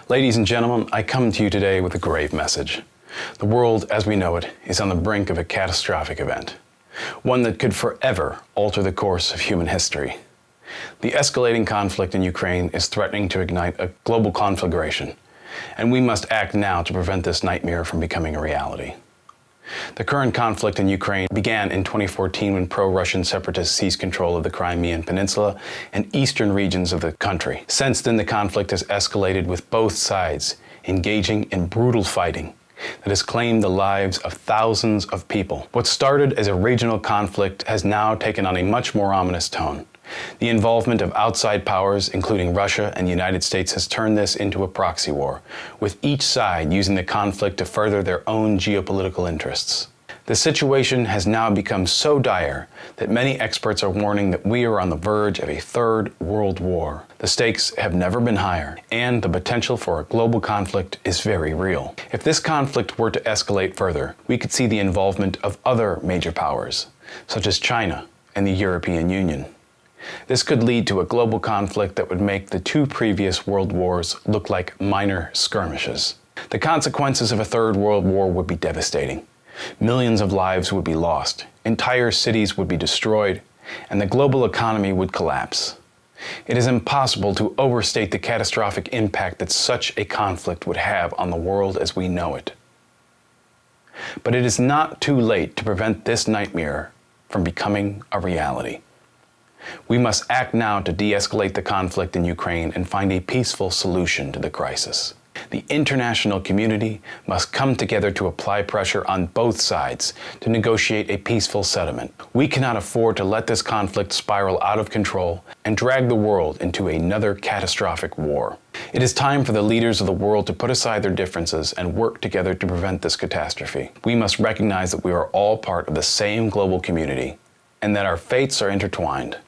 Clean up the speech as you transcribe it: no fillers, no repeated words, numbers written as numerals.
Ladies and gentlemen, I come to you today with a grave message. The world as we know it is on the brink of a catastrophic event, one that could forever alter the course of human history. The escalating conflict in Ukraine is threatening to ignite a global conflagration, and we must act now to prevent this nightmare from becoming a reality. The current conflict in Ukraine began in 2014 when pro-Russian separatists seized control of the Crimean Peninsula and eastern regions of the country. Since then, the conflict has escalated with both sides engaging in brutal fighting that has claimed the lives of thousands of people. What started as a regional conflict has now taken on a much more ominous tone. The involvement of outside powers, including Russia and the United States, has turned this into a proxy war, with each side using the conflict to further their own geopolitical interests. The situation has now become so dire that many experts are warning that we are on the verge of a third world war. The stakes have never been higher, and the potential for a global conflict is very real. If this conflict were to escalate further, we could see the involvement of other major powers, such as China and the European Union. This could lead to a global conflict that would make the two previous world wars look like minor skirmishes. The consequences of a third world war would be devastating. Millions of lives would be lost, entire cities would be destroyed, and the global economy would collapse. It is impossible to overstate the catastrophic impact that such a conflict would have on the world as we know it. But it is not too late to prevent this nightmare from becoming a reality. We must act now to de-escalate the conflict in Ukraine and find a peaceful solution to the crisis. The international community must come together to apply pressure on both sides to negotiate a peaceful settlement. We cannot afford to let this conflict spiral out of control and drag the world into another catastrophic war. It is time for the leaders of the world to put aside their differences and work together to prevent this catastrophe. We must recognize that we are all part of the same global community and that our fates are intertwined.